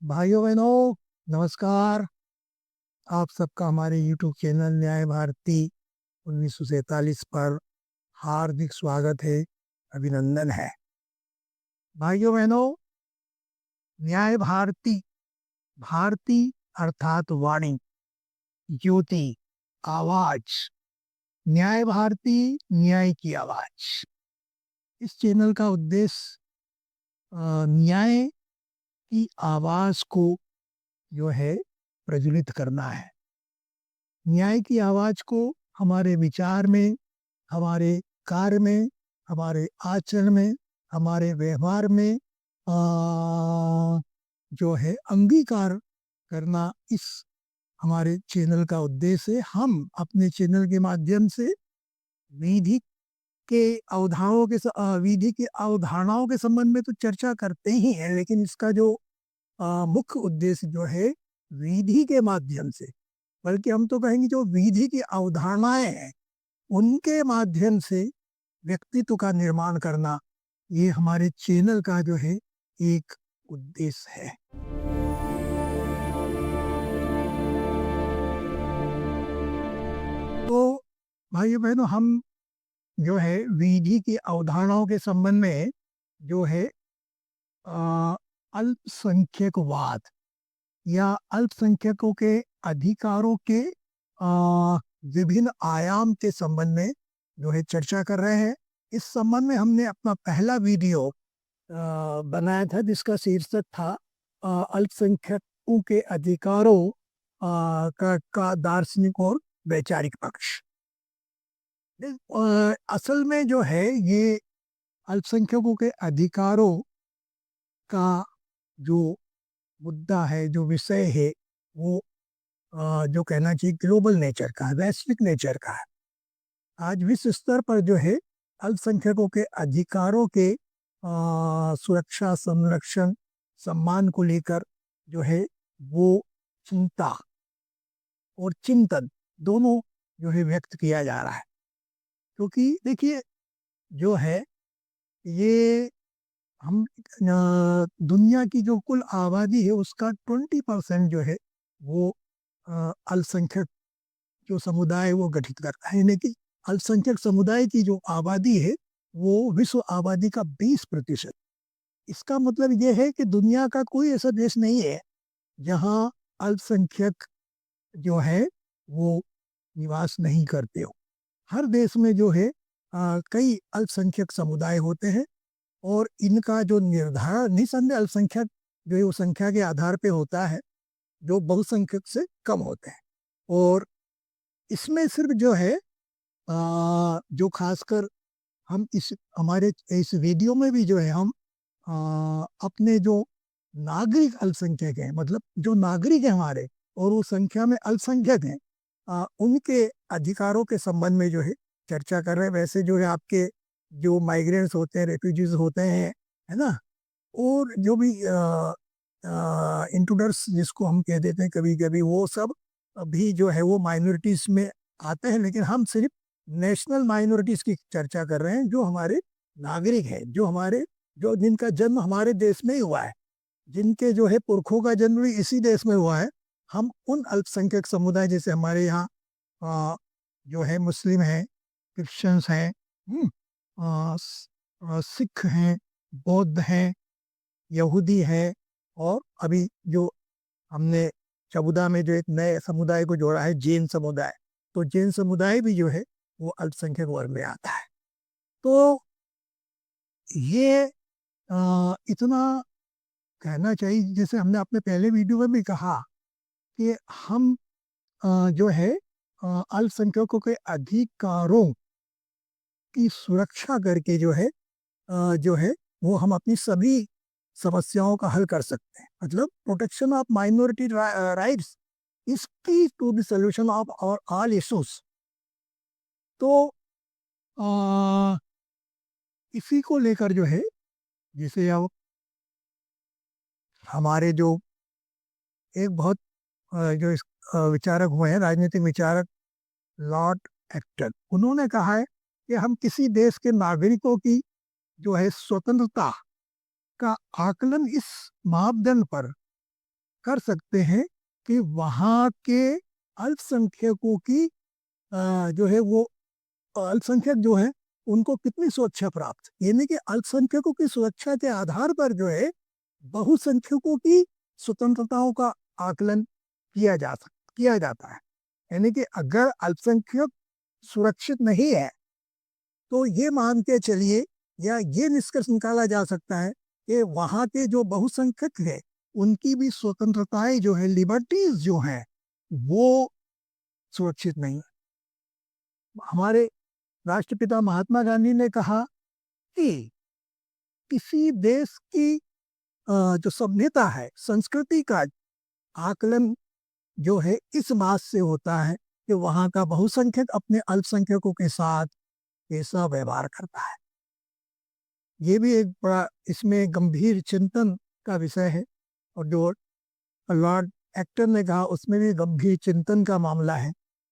भाइयों बहनों, नमस्कार। आप सबका हमारे YouTube चैनल न्याय भारती 1947 पर हार्दिक स्वागत है, अभिनंदन है। भाइयों बहनों, न्याय भारती, भारती अर्थात वाणी, ज्योति, आवाज। न्याय भारती, न्याय की आवाज। इस चैनल का उद्देश्य न्याय की आवाज को जो है प्रज्वलित करना है। न्याय की आवाज को हमारे विचार में, हमारे कार्य में, हमारे आचरण में, हमारे व्यवहार में जो है अंगीकार करना, इस हमारे चैनल का उद्देश्य है। हम अपने चैनल के माध्यम से विधि के विधि के अवधारणाओं के संबंध में तो चर्चा करते ही हैं, लेकिन इसका जो मुख्य उद्देश्य जो है विधि के माध्यम से, बल्कि हम तो कहेंगे जो विधि की अवधारणाएं हैं उनके माध्यम से व्यक्तित्व का निर्माण करना, ये हमारे चैनल का जो है एक उद्देश्य है। तो भाइयों बहनों, हम जो है विधि की अवधारणाओं के संबंध में जो है अ, अल्पसंख्यकवाद या अल्पसंख्यकों के अधिकारों के विभिन्न आयाम के संबंध में जो है चर्चा कर रहे हैं। इस संबंध में हमने अपना पहला वीडियो बनाया था, जिसका शीर्षक था अल्पसंख्यकों के अधिकारों का दार्शनिक और वैचारिक पक्ष। असल में जो है ये अल्पसंख्यकों के अधिकारों का जो मुद्दा है, जो विषय है, वो जो कहना चाहिए ग्लोबल नेचर का है, वैश्विक नेचर का है। आज विश्व स्तर पर जो है अल्पसंख्यकों के अधिकारों के सुरक्षा, संरक्षण, सम्मान को लेकर जो है वो चिंता और चिंतन दोनों जो है व्यक्त किया जा रहा है। क्योंकि देखिए, जो है ये हम दुनिया की जो कुल आबादी है उसका 20% जो है वो अल्पसंख्यक जो समुदाय वो गठित करता है। यानी कि अल्पसंख्यक समुदाय की जो आबादी है वो विश्व आबादी का 20%। इसका मतलब ये है कि दुनिया का कोई ऐसा देश नहीं है जहाँ अल्पसंख्यक जो है वो निवास नहीं करते हो। हर देश में जो है कई अल्पसंख्यक समुदाय होते हैं, और इनका जो निर्धारण निसंदेह अल्पसंख्यक जो है वो संख्या के आधार पे होता है, जो बहुसंख्यक से कम होते हैं। और इसमें सिर्फ जो है जो खासकर हम इस हमारे इस वीडियो में भी जो है हम अपने जो नागरिक अल्पसंख्यक हैं, मतलब जो नागरिक हैं हमारे और वो संख्या में अल्पसंख्यक हैं, उनके अधिकारों के संबंध में जो है चर्चा कर रहे हैं। वैसे जो है आपके जो माइग्रेंट्स होते हैं, रेफ्यूजीज होते हैं, है ना, और जो भी इंट्रूडर्स जिसको हम कह देते हैं कभी कभी, वो सब भी जो है वो माइनॉरिटीज में आते हैं। लेकिन हम सिर्फ नेशनल माइनॉरिटीज की चर्चा कर रहे हैं, जो हमारे नागरिक हैं, जो हमारे जो जिनका जन्म हमारे देश में ही हुआ है, जिनके जो है पुरखों का जन्म भी इसी देश में हुआ है। हम उन अल्पसंख्यक समुदाय, जैसे हमारे यहाँ जो है मुस्लिम हैं, क्रिश्चियंस हैं, सिख हैं, बौद्ध हैं, यहूदी हैं, और अभी जो हमने चबुदा में जो एक नए समुदाय को जोड़ा है, जैन समुदाय, तो जैन समुदाय भी जो है वो अल्पसंख्यक वर्ग में आता है। तो ये इतना कहना चाहिए, जैसे हमने अपने पहले वीडियो में भी कहा कि हम जो है अल्पसंख्यकों के अधिकारों की सुरक्षा करके जो है वो हम अपनी सभी समस्याओं का हल कर सकते हैं। मतलब protection of minority rights is की टू द सॉल्यूशन ऑफ और ऑल इश्यूज। तो इसी को लेकर जो है, जैसे अब हमारे जो एक बहुत विचारक हुए हैं, राजनीतिक विचारक लॉर्ड एक्टर, उन्होंने कहा है कि हम किसी देश के नागरिकों की जो है स्वतंत्रता का आकलन इस मापदंड पर कर सकते हैं कि वहाँ के अल्पसंख्यकों की जो है वो अल्पसंख्यक जो है उनको कितनी सुरक्षा प्राप्त, यानी कि अल्पसंख्यकों की सुरक्षा के आधार पर जो है बहुसंख्यकों की स्वतंत्रताओं का आकलन किया जाता है। यानी कि अगर अल्पसंख्यक सुरक्षित नहीं है तो ये मान के चलिए या ये निष्कर्ष निकाला जा सकता है कि वहाँ के जो बहुसंख्यक है उनकी भी स्वतंत्रताएं जो है, लिबर्टीज जो हैं, वो सुरक्षित नहीं है। हमारे राष्ट्रपिता महात्मा गांधी ने कहा कि किसी देश की जो सभ्यता है, संस्कृति का आकलन जो है इस बात से होता है कि वहाँ का बहुसंख्यक अपने अल्पसंख्यकों के साथ कैसा व्यवहार करता है। ये भी एक बड़ा इसमें गंभीर चिंतन का विषय है, और जो लॉर्ड एक्टर ने कहा उसमें भी गंभीर चिंतन का मामला है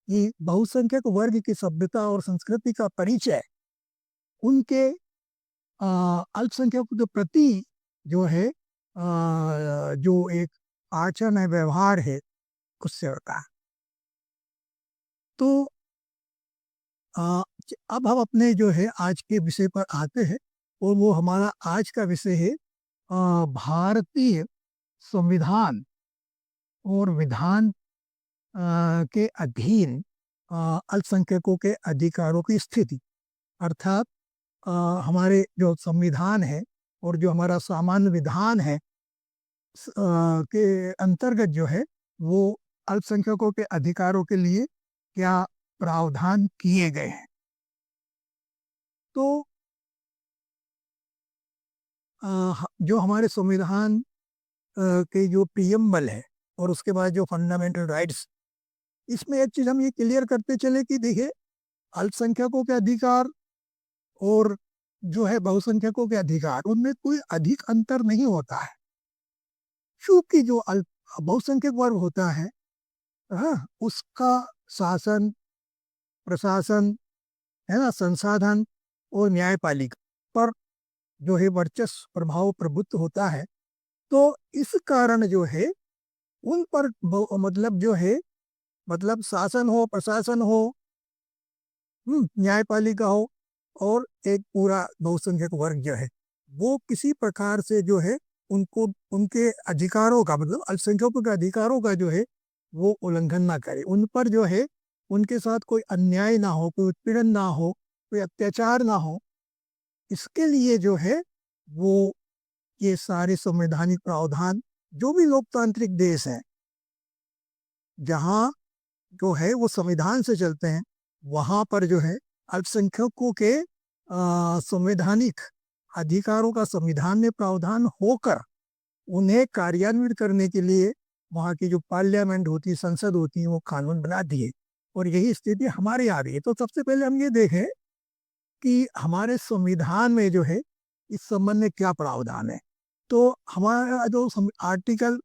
कि बहुसंख्यक वर्ग की सभ्यता और संस्कृति का परिचय उनके अल्पसंख्यकों के प्रति जो है जो एक आचरण है, व्यवहार है, उससे होता है। तो अब हम अपने जो है आज के विषय पर आते हैं, और वो हमारा आज का विषय है भारतीय संविधान और विधान के अधीन अल्पसंख्यकों के अधिकारों की स्थिति। अर्थात अ, हमारे जो संविधान है और जो हमारा सामान्य विधान है के अंतर्गत जो है वो अल्पसंख्यकों के अधिकारों के लिए क्या प्रावधान किए गए हैं। तो जो हमारे संविधान के जो प्रियम्बल है और उसके बाद जो फंडामेंटल राइट्स, इसमें एक चीज हम ये क्लियर करते चले कि देखिए अल्पसंख्यकों के अधिकार और जो है बहुसंख्यकों के अधिकार, उनमें कोई अधिक अंतर नहीं होता है। क्योंकि जो अल्प बहुसंख्यक वर्ग होता है, हाँ, उसका शासन, प्रशासन, है ना, संसाधन और न्यायपालिका पर जो है वर्चस्व, प्रभाव, प्रभुत्व होता है। तो इस कारण जो है उन पर मतलब जो है, मतलब शासन हो, प्रशासन हो, न्यायपालिका हो, और एक पूरा बहुसंख्यक वर्ग जो है वो किसी प्रकार से जो है उनको उनके अधिकारों का, मतलब अल्पसंख्यकों के अधिकारों का जो है वो उल्लंघन ना करे, उन पर जो है उनके साथ कोई अन्याय ना हो, कोई उत्पीड़न ना हो, कोई अत्याचार ना हो। इसके लिए जो है वो ये सारे संवैधानिक प्रावधान, जो भी लोकतांत्रिक देश हैं जहाँ जो है वो संविधान से चलते हैं, वहां पर जो है अल्पसंख्यकों के संवैधानिक अधिकारों का संविधान में प्रावधान होकर उन्हें कार्यान्वित करने के लिए वहाँ की जो पार्लियामेंट होती है, संसद होती है, वो कानून बना दिए। और यही स्थिति हमारे यहाँ भी है। तो सबसे पहले हम ये देखें कि हमारे संविधान में जो है इस संबंध में क्या प्रावधान है। तो हमारा जो आर्टिकल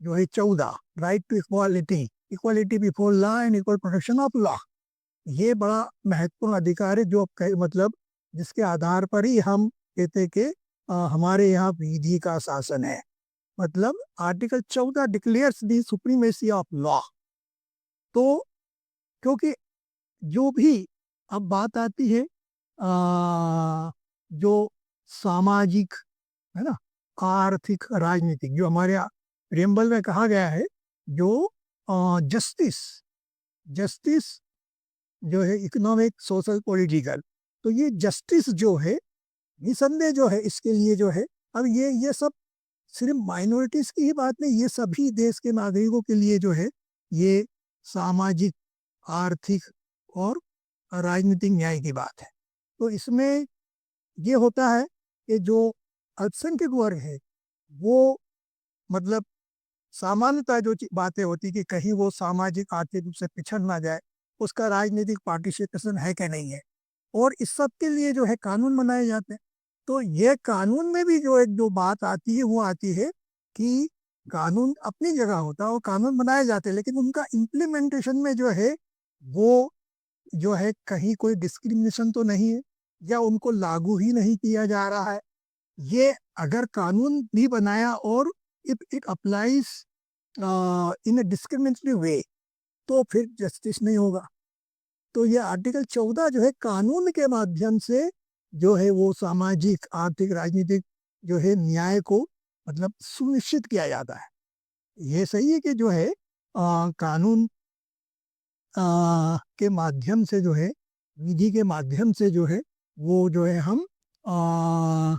जो है 14, right to equality, equality before law and equal protection of law, ये बड़ा महत्वपूर्ण अधिकार है, जो मतलब जिसके आधार पर ही हम कहते हैं कि हमारे यहाँ विधि का शासन है। मतलब article 14 declares the supremacy of law. तो क्योंकि जो भी अब बात आती है जो सामाजिक, है ना, आर्थिक, राजनीतिक, जो हमारे प्रियम्बल में कहा गया है, जो जस्टिस, जस्टिस जो है इकोनॉमिक, सोशल, पॉलिटिकल, तो ये जस्टिस जो है निसंदेह जो है इसके लिए जो है, अब ये सब सिर्फ माइनॉरिटीज की ही बात नहीं, ये सभी देश के नागरिकों के लिए जो है ये सामाजिक, आर्थिक और राजनीतिक न्याय की बात है। तो इसमें ये होता है कि जो अल्पसंख्यक वर्ग है वो मतलब सामान्यतः जो बातें होती कि कहीं वो सामाजिक आर्थिक रूप से पिछड़ ना जाए, उसका राजनीतिक पार्टिसिपेशन है कि नहीं है, और इस सब के लिए जो है कानून बनाए जाते हैं। तो ये कानून में भी जो एक जो बात आती है वो आती है कि कानून अपनी जगह होता है और कानून बनाए जाते हैं, लेकिन उनका इम्प्लीमेंटेशन में जो है वो जो है कहीं कोई डिस्क्रिमिनेशन तो नहीं है, या उनको लागू ही नहीं किया जा रहा है। ये अगर कानून भी बनाया और if it applies in a discriminatory way, तो फिर जस्टिस नहीं होगा। तो ये आर्टिकल 14 जो है कानून के माध्यम से जो है वो सामाजिक, आर्थिक, राजनीतिक जो है न्याय को मतलब सुनिश्चित किया जाता है। ये सही है कि जो है कानून के माध्यम से जो है, विधि के माध्यम से जो है वो जो है हम आ,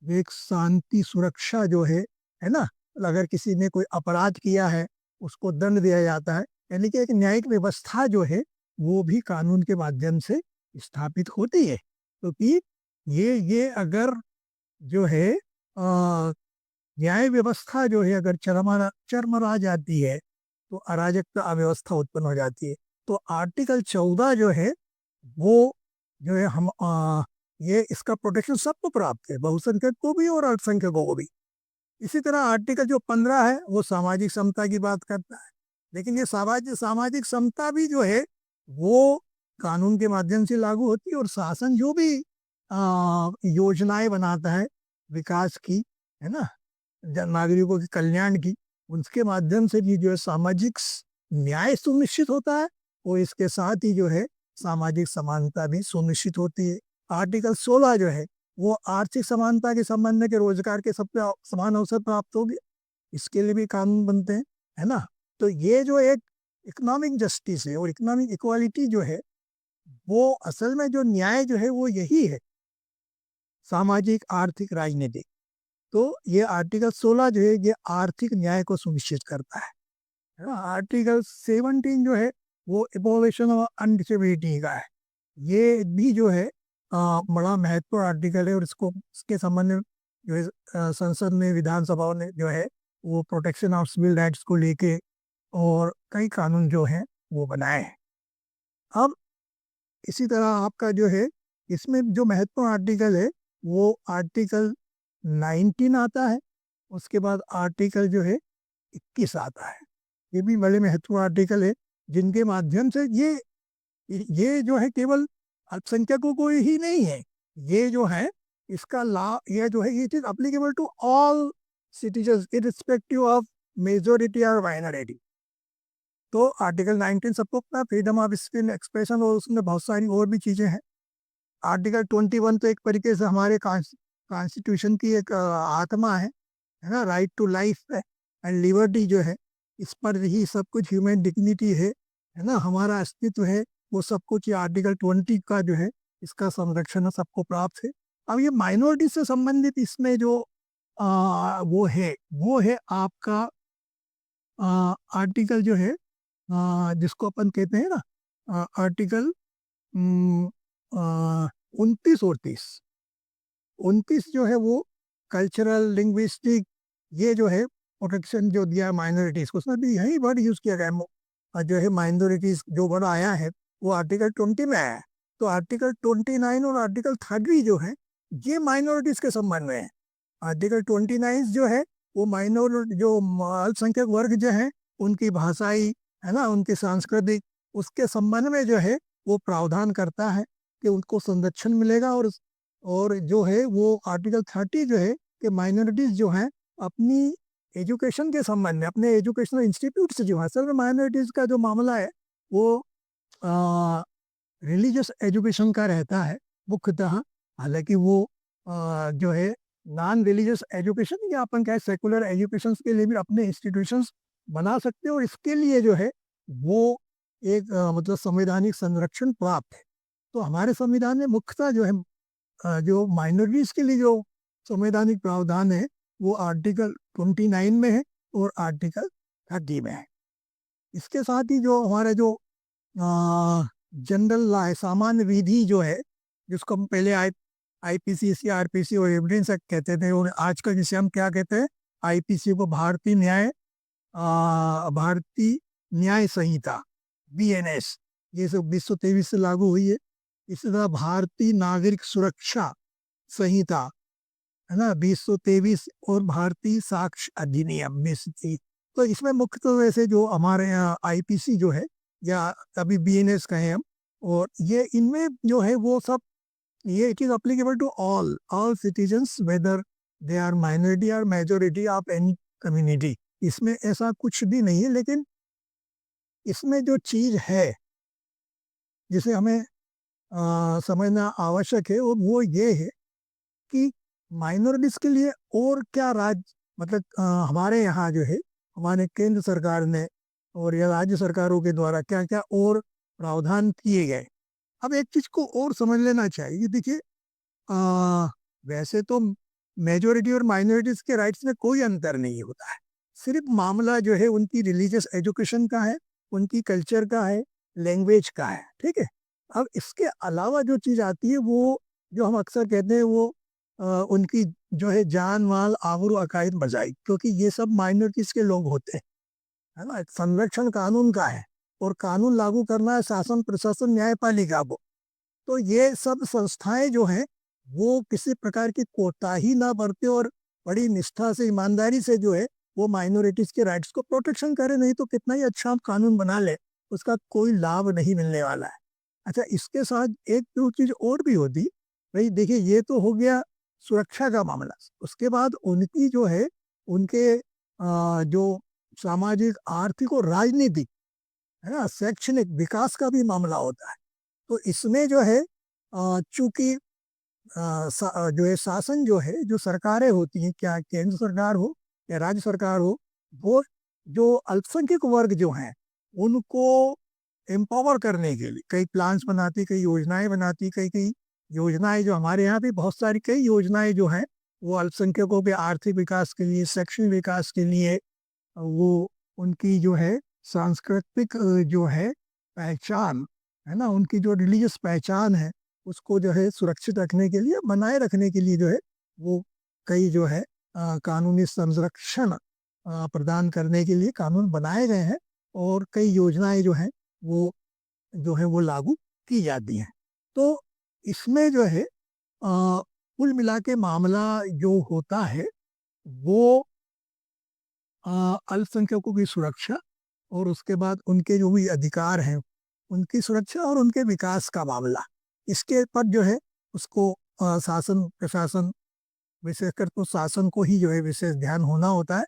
एक शांति सुरक्षा जो है ना, अगर किसी ने कोई अपराध किया है उसको दंड दिया जाता है। यानी कि एक न्यायिक व्यवस्था जो है वो भी कानून के माध्यम से स्थापित होती है। क्योंकि ये अगर जो है न्याय व्यवस्था जो है अगर चरमरा जाती है तो अराजकता, अव्यवस्था उत्पन्न हो जाती है। तो आर्टिकल 14 जो है वो जो है हम ये इसका प्रोटेक्शन सबको प्राप्त है, बहुसंख्यक को भी और अल्पसंख्यकों को भी। इसी तरह आर्टिकल जो 15 है वो सामाजिक समता की बात करता है। लेकिन ये सामाजिक समता भी जो है वो कानून के माध्यम से लागू होती है, और शासन जो भी योजनाएं बनाता है विकास की, है ना, नागरिकों के कल्याण की, उसके माध्यम से भी जो है सामाजिक न्याय सुनिश्चित होता है, और इसके साथ ही जो है सामाजिक समानता भी सुनिश्चित होती है। आर्टिकल 16 जो है वो आर्थिक समानता के संबंध में कि रोजगार के सबके समान अवसर प्राप्त हो गए, इसके लिए भी कानून बनते हैं, है ना। तो ये जो एक इकोनॉमिक जस्टिस है और इकोनॉमिक इक्वालिटी जो है वो असल में जो न्याय जो है वो यही है, सामाजिक, आर्थिक, राजनीतिक। तो ये आर्टिकल 16 जो है ये आर्थिक न्याय को सुनिश्चित करता है ना। आर्टिकल 17 जो है वो एबोलिशन ऑफ अनडिसेबिलिटी का है। ये भी जो है बड़ा महत्वपूर्ण आर्टिकल है, और इसको इसके संबंध में जो है संसद में, विधानसभा ने जो है वो प्रोटेक्शन ऑफ सिविल राइट्स को लेके और कई कानून जो हैं वो बनाए हैं। अब इसी तरह आपका जो है इसमें जो महत्वपूर्ण आर्टिकल है वो आर्टिकल 19 आता है। उसके बाद आर्टिकल जो है 21 आता है। ये भी बड़े महत्वपूर्ण आर्टिकल है, जिनके माध्यम से ये जो है केवल अल्पसंख्यकों को ही नहीं है, ये जो है इसका लाभ, ये जो है it is applicable to all citizen irrespective of majority और माइनॉरिटी। तो आर्टिकल 19 सबको अपना फ्रीडम ऑफ स्पीच एक्सप्रेशन, और उसमें बहुत सारी और भी चीजें हैं। आर्टिकल 21 तो एक तरीके से हमारे कॉन्स्टिट्यूशन की एक आत्मा है ना, right to life and liberty जो है, इस पर ही सब कुछ, ह्यूमन डिग्निटी है ना, हमारा अस्तित्व है, वो सब कुछ ये आर्टिकल 20 का जो है इसका संरक्षण सबको प्राप्त है। अब ये माइनॉरिटी से संबंधित इसमें जो वो है आपका आर्टिकल जो है जिसको अपन कहते हैं ना आर्टिकल 29 और 30। 29 जो है वो कल्चरल, लिंग्विस्टिक, ये जो है प्रोटेक्शन जो दिया है माइनॉरिटीज को, उसमें भी यही वर्ड यूज किया गया है। जो है माइनॉरिटीज जो वर्ड आया है वो आर्टिकल 20 में आया है। तो आर्टिकल 29 और आर्टिकल 30 जो है ये माइनॉरिटीज के संबंध में है। आर्टिकल 29 जो है वो माइनॉर जो अल्पसंख्यक वर्ग जो है उनकी भाषाई, है ना, उनकी सांस्कृतिक, उसके संबंध में जो है वो प्रावधान करता है कि उनको संरक्षण मिलेगा। और जो है वो आर्टिकल 30 जो है कि माइनॉरिटीज जो हैं अपनी एजुकेशन के संबंध में, अपने एजुकेशनल इंस्टीट्यूट से जो है, असल में माइनॉरिटीज का जो मामला है वो रिलीजियस एजुकेशन का रहता है मुख्यतः। हालांकि वो जो है नॉन रिलीजियस एजुकेशन या अपन कहें सेकुलर एजुकेशन के लिए भी अपने इंस्टीट्यूशंस बना सकते हैं, और इसके लिए जो है वो एक मतलब संवैधानिक संरक्षण प्राप्त है। तो हमारे संविधान में मुख्यतः जो है जो माइनॉरिटीज के लिए जो संवैधानिक प्रावधान है वो आर्टिकल 29 में है और आर्टिकल 30 में है। इसके साथ ही जो हमारे जो जनरल लॉ है, सामान्य विधि जो है, जिसको हम पहले आईपीसी, आरपीसी और एविडेंस एक्ट कहते थे, और आजकल जिसे हम क्या कहते हैं, आईपीसी को भारतीय न्याय संहिता, बीएनएस, ये सब 2023 से लागू हुई है। इसी तरह भारतीय नागरिक सुरक्षा संहिता, है ना, 2023, और भारतीय साक्ष्य अधिनियम 2023। तो इसमें मुख्य तो वैसे जो हमारे यहाँ आईपीसी जो है या अभी बीएनएस कहें हम, और ये इनमें जो है वो सब, ये it is applicable to all citizens whether they are minority और मेजोरिटी ऑफ एनी कम्युनिटी। इसमें ऐसा कुछ भी नहीं है, लेकिन इसमें जो चीज़ है, जिसे हमें समझना आवश्यक है, वो ये है कि माइनॉरिटीज़ के लिए और क्या मतलब हमारे यहाँ जो है, हमारे केंद्र सरकार ने और या राज्य सरकारों के द्वारा क्या-क्या और प्रावधान किए गए। अब एक चीज़ को और समझ लेना चाहिए, देखिए वैसे तो मेजॉरिटी और माइनॉरिटीज़ के राइट्स में कोई अंतर नहीं होता है। सिर्फ़ मामला जो है उनकी रिलीजियस एजुकेशन का है, उनकी कल्चर का है, लैंग्वेज का है, ठीक है? अब इसके अलावा जो चीज़ आती है वो जो हम अक्सर कहते हैं वो उनकी जो है जान-माल, आबरू, अकायद, मज़ाहिर, क्योंकि ये सब माइनॉरिटीज़ के लोग होते हैं, है ना? संरक्षण कानून का है और कानून लागू करना है शासन, प्रशासन, न्यायपालिका को। तो ये सब संस्थाएँ जो हैं, वो किसी प्रकार की कोताही ना बरतें और बड़ी निष्ठा से, ईमानदारी से जो है, वो माइनॉरिटीज़ के राइट्स को प्रोटेक्शन करें, नहीं तो कितना ही अच्छा हम कानून बना लें, उसका कोई लाभ नहीं मिलने वाला है। अच्छा, इसके साथ एक जो चीज़ और भी होती, भई देखिए ये तो हो गया सुरक्षा का मामला, उसके बाद उनकी जो है, उनके जो सामाजिक, आर्थिक और राजनीतिक, है ना? शैक्षणिक विकास का भी मामला होता है। तो इसमें जो है चूँकि जो है शासन जो है, जो सरकारें होती हैं, क्या केंद्र सरकार हो या राज्य सरकार हो, वो जो अल्पसंख्यक वर्ग जो हैं, उनको एम्पावर करने के लिए कई प्लान्स बनाती, कई योजनाएँ बनाती, कई-कई योजनाएँ जो हमारे यहाँ भी बहुत सारी कई योजनाएँ जो हैं, वो अल्पसंख्यकों के आर्थिक विकास के लिए, शैक्षणिक विकास के लिए, वो उनकी जो है सांस्कृतिक जो है पहचान, है ना? उनकी जो रिलीजियस पहचान है, उसको जो है सुरक्षित रखने के लिए, बनाए रखने के लिए जो है, वो कई जो है कानूनी संरक्षण प्रदान करने के लिए कानून बनाए गए हैं और कई योजनाएँ जो हैं वो लागू की जाती हैं। तो इसमें जो है कुल मिला के मामला जो होता है, वो अल्पसंख्यकों की सुरक्षा और उसके बाद उनके जो भी अधिकार हैं, उनकी सुरक्षा और उनके विकास का मामला। इसके पर जो है उसको शासन, प्रशासन, विशेषकर तो शासन को ही जो है विशेष ध्यान होना होता है।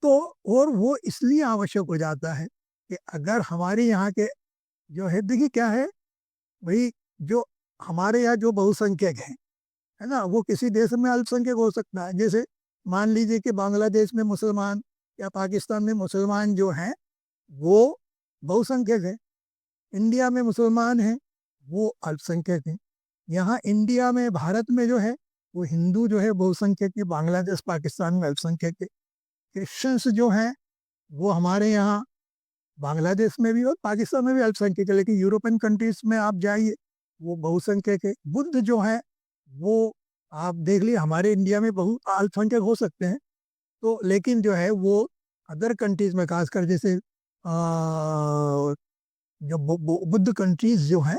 तो और वो इसलिए आवश्यक हो जाता है कि अगर हमारे यहाँ के जो है, देखिए क्या है, भई जो हमारे यहाँ जो बहुसंख्यक हैं, है ना? वो किसी देश में अल्पसंख्यक हो सकता है। जैसे मान लीजिए कि बांग्लादेश में मुसलमान या पाकिस्तान में मुसलमान जो हैं, वो बहुसंख्यक हैं। इंडिया में मुसलमान हैं, वो अल्पसंख्यक हैं। यहाँ इंडिया में, भारत में जो है, वो हिंदू जो है बहुसंख्यक है, बांग्लादेश, पाकिस्तान में अल्पसंख्यक है। क्रिश्चियंस जो हैं, वो हमारे यहाँ बांग्लादेश में भी और पाकिस्तान में भी अल्पसंख्यक है, लेकिन यूरोपियन कंट्रीज़ में आप जाइए, वो बहुसंख्यक है। बुद्ध जो हैं, वो आप देख लीजिए हमारे इंडिया में बहु अल्पसंख्यक हो सकते हैं, तो लेकिन जो है वो अदर कंट्रीज़ में ख़ासकर जैसे जो बुद्ध कंट्रीज़ जो हैं,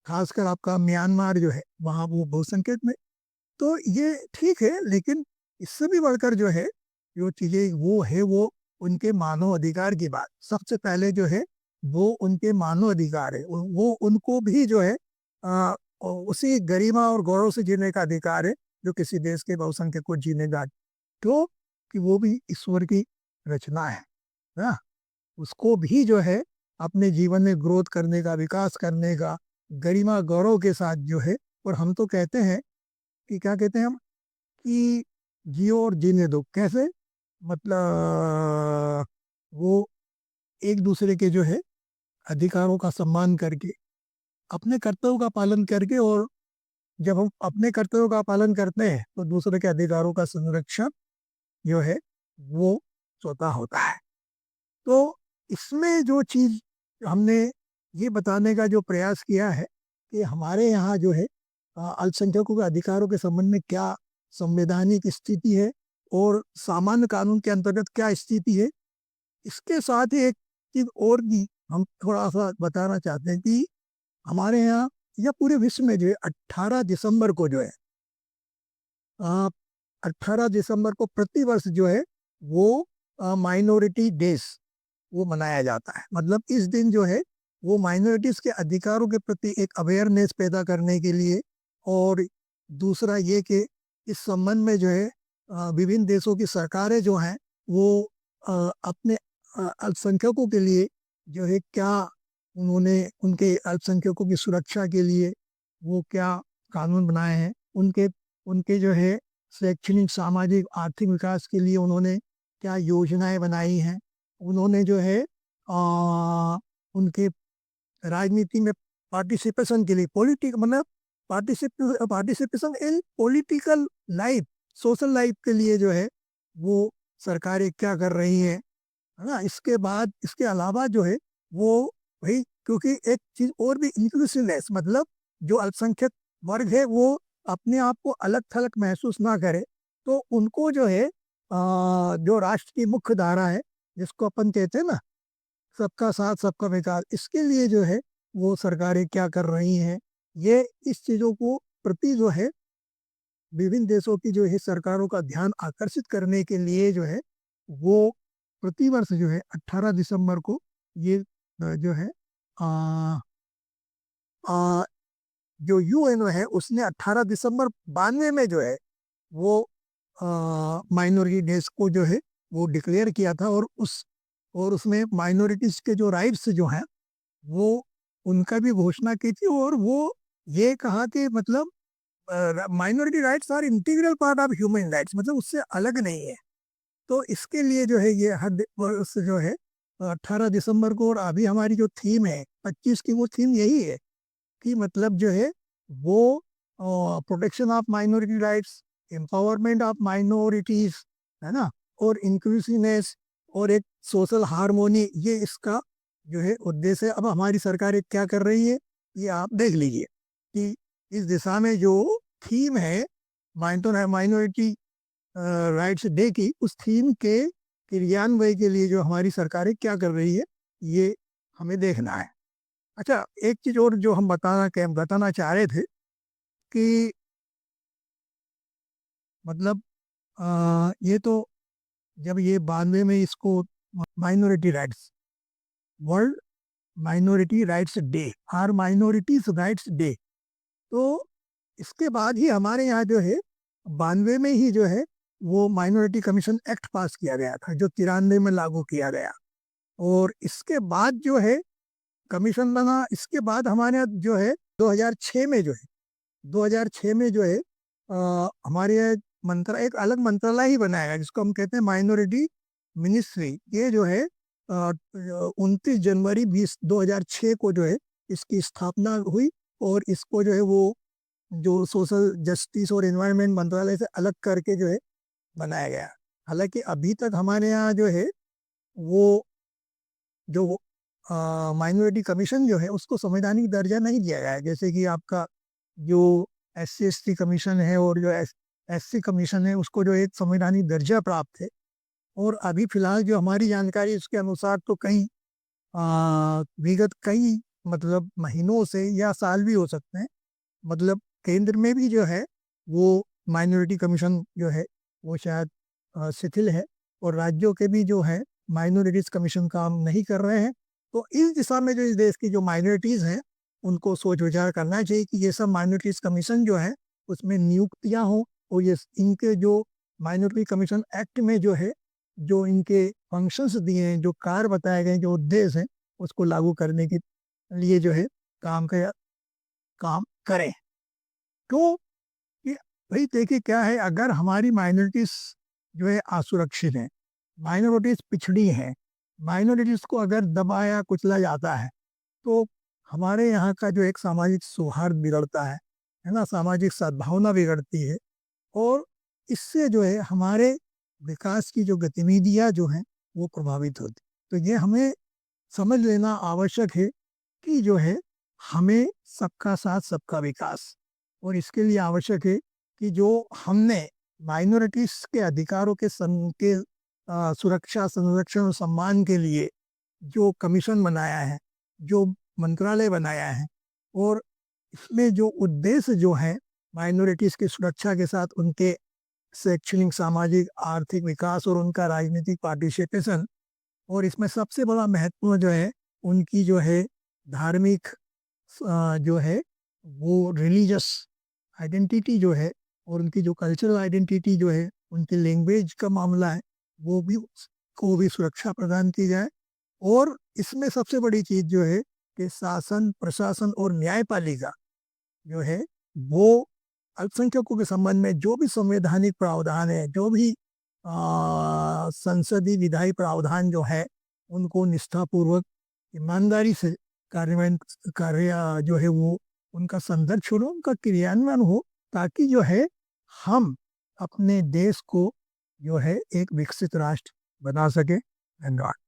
ख़ासकर आपका म्यांमार जो है, वहाँ वो बहुसंख्यक में। तो ये ठीक है, लेकिन इससे भी बढ़कर जो है, जो चीज़ें वो है, वो उनके मानव अधिकार की बात। सबसे पहले जो है, वो उनके मानव अधिकार है। वो उनको भी जो है उसी गरिमा और गौरव से जीने का अधिकार है, जो किसी देश के बहुसंख्यक को जीने का। क्यों? कि वो भी ईश्वर की रचना है ना? उसको भी जो है अपने जीवन में ग्रोथ करने का, विकास करने का, गरिमा गौरव के साथ जो है, और हम तो कहते हैं कि क्या कहते हैं हम कि जियो और जीने दो। कैसे? मतलब वो एक दूसरे के जो है अधिकारों का सम्मान करके, अपने कर्तव्यों का पालन करके, और जब हम अपने कर्तव्यों का पालन करते हैं तो दूसरे के अधिकारों का संरक्षण जो है वो स्वतः होता है। तो इसमें जो चीज़ हमने ये बताने का जो प्रयास किया है कि हमारे यहाँ जो है अल्पसंख्यकों के अधिकारों के संबंध में क्या संवैधानिक स्थिति है और सामान्य कानून के अंतर्गत क्या स्थिति है। इसके साथ ही एक चीज़ और भी हम थोड़ा-सा बताना चाहते हैं कि हमारे यहाँ या पूरे विश्व में जो है 18 दिसंबर को जो है अ, 18 दिसंबर को प्रतिवर्ष जो है वो माइनॉरिटी डेज़ वो मनाया जाता है। मतलब इस दिन जो है वो माइनॉरिटीज़ के अधिकारों के प्रति एक अवेयरनेस पैदा करने के लिए, और दूसरा ये कि इस संबंध में जो है विभिन्न देशों की सरकारें जो हैं वो अपने अल्पसंख्यकों के लिए जो है क्या उन्होंने उनके अल्पसंख्यकों की सुरक्षा के लिए वो क्या कानून बनाए हैं, उनके उनके जो है शैक्षणिक सामाजिक आर्थिक विकास के लिए उन्होंने क्या योजनाएं बनाई हैं, उन्होंने जो है उनके राजनीति में पार्टिसिपेशन के लिए पॉलिटिक मतलब participation in political life social life के लिए जो है वो सरकारें क्या कर रही हैं, है ना। इसके बाद इसके अलावा जो है वो भाई क्योंकि एक चीज और भी इंक्लूसिवनेस मतलब जो अल्पसंख्यक वर्ग है वो अपने आप को अलग थलग महसूस ना करे, तो उनको जो है जो राष्ट्र की मुख्य धारा है जिसको अपन कहते हैं ना सबका साथ सबका विकास, इसके लिए जो है वो सरकारें क्या कर रही हैं, ये इस चीजों को प्रति जो है विभिन्न देशों की जो है सरकारों का ध्यान आकर्षित करने के लिए जो है वो प्रतिवर्ष जो है 18 दिसंबर को ये जो है आ, आ, जो यूएनओ है उसने 18 दिसंबर 92 में जो है वो माइनॉरिटी डेज को जो है वो डिक्लेयर किया था, और उसमें माइनॉरिटीज के जो राइट्स जो हैं वो उनका भी घोषणा की थी, और वो ये कहा कि मतलब minority rights are integral part of human rights, मतलब उससे अलग नहीं है। तो इसके लिए जो है ये हर वर्ष जो है 18 दिसंबर को, और अभी हमारी जो थीम है 25 की वो थीम यही है कि मतलब जो है वो protection of minority rights, empowerment of minorities, है ना, और इंक्लूसिवनेस और एक सोशल हार्मोनी, ये इसका जो है उद्देश्य है। अब हमारी सरकारें क्या कर रही है ये आप देख लीजिए कि इस दिशा में जो थीम है माइनॉरिटी राइट्स डे की, उस थीम के क्रियान्वयन के लिए जो हमारी सरकारें क्या कर रही है ये हमें देखना है। अच्छा, एक चीज और जो हम बताना चाह रहे थे कि मतलब ये तो जब ये 92 में इसको minority rights world minority rights day or minorities rights day, तो इसके बाद ही हमारे यहाँ जो है 92 में ही जो है वो माइनॉरिटी कमीशन एक्ट पास किया गया था जो 93 में लागू किया गया, और इसके बाद जो है कमीशन बना। इसके बाद हमारे यहाँ जो है 2006 में जो है 2006 में जो है हमारे यहाँ एक अलग मंत्रालय ही बनाया गया जिसको हम कहते हैं माइनॉरिटी मिनिस्ट्री। ये जो है 29 जनवरी 2006 को जो है इसकी स्थापना हुई, और इसको जो है वो जो सोशल जस्टिस और एनवायरनमेंट मंत्रालय से अलग करके जो है बनाया गया। हालांकि अभी तक हमारे यहाँ जो है वो जो माइनॉरिटी कमीशन जो है उसको संवैधानिक दर्जा नहीं दिया गया है, जैसे कि आपका जो SC ST कमीशन है और जो SC कमीशन है उसको जो एक संवैधानिक दर्जा प्राप्त है। और अभी फिलहाल जो हमारी जानकारी उसके अनुसार तो कई विगत कई मतलब महीनों से या साल भी हो सकते हैं, मतलब केंद्र में भी जो है वो माइनॉरिटी कमीशन जो है वो शायद शिथिल है, और राज्यों के भी जो है माइनॉरिटीज कमीशन काम नहीं कर रहे हैं। तो इस दिशा में जो इस देश की जो माइनॉरिटीज हैं उनको सोच विचार करना चाहिए कि ये सब माइनॉरिटीज कमीशन जो है उसमें नियुक्तियां हो, और ये इनके जो माइनॉरिटी कमीशन एक्ट में जो है जो इनके फंक्शंस दिए हैं, जो कार्य बताए गए, जो उद्देश्य हैं उसको लागू करने के लिए जो है काम करें। क्यों कि भाई देखिए क्या है, अगर हमारी माइनॉरिटीज जो है असुरक्षित है, माइनॉरिटीज पिछड़ी है, माइनॉरिटीज को अगर दबाया कुचला जाता है तो हमारे यहाँ का जो एक सामाजिक सौहार्द बिगड़ता है ना, सामाजिक सद्भावना बिगड़ती है, और इससे जो है हमारे विकास की जो गतिविधियां जो हैं वो प्रभावित होती। तो ये हमें समझ लेना आवश्यक है कि जो है हमें सबका साथ सबका विकास, और इसके लिए आवश्यक है कि जो हमने माइनॉरिटीज के अधिकारों के सुरक्षा संरक्षण और सम्मान के लिए जो कमीशन बनाया है, जो मंत्रालय बनाया है, और इसमें जो उद्देश्य जो है माइनॉरिटीज की सुरक्षा के साथ उनके शैक्षणिक सामाजिक आर्थिक विकास और उनका राजनीतिक पार्टिसिपेशन, और इसमें सबसे बड़ा महत्वपूर्ण जो है उनकी जो है धार्मिक जो है वो रिलीजियस आइडेंटिटी जो है, और उनकी जो कल्चरल आइडेंटिटी जो है, उनकी लैंग्वेज का मामला है वो भी को भी सुरक्षा प्रदान की जाए और इसमें सबसे बड़ी चीज़ जो है कि शासन, प्रशासन और न्यायपालिका जो है वो अल्पसंख्यकों के संबंध में जो भी संवैधानिक प्रावधान है, जो भी संसदीय विधायी प्रावधान जो है, उनको निष्ठापूर्वक, ईमानदारी से कार्यान्वयन कार्य जो है वो उनका संदर्भ छोड़ो, उनका क्रियान्वयन हो, ताकि जो है हम अपने देश को जो है एक विकसित राष्ट्र बना सके। धन्यवाद।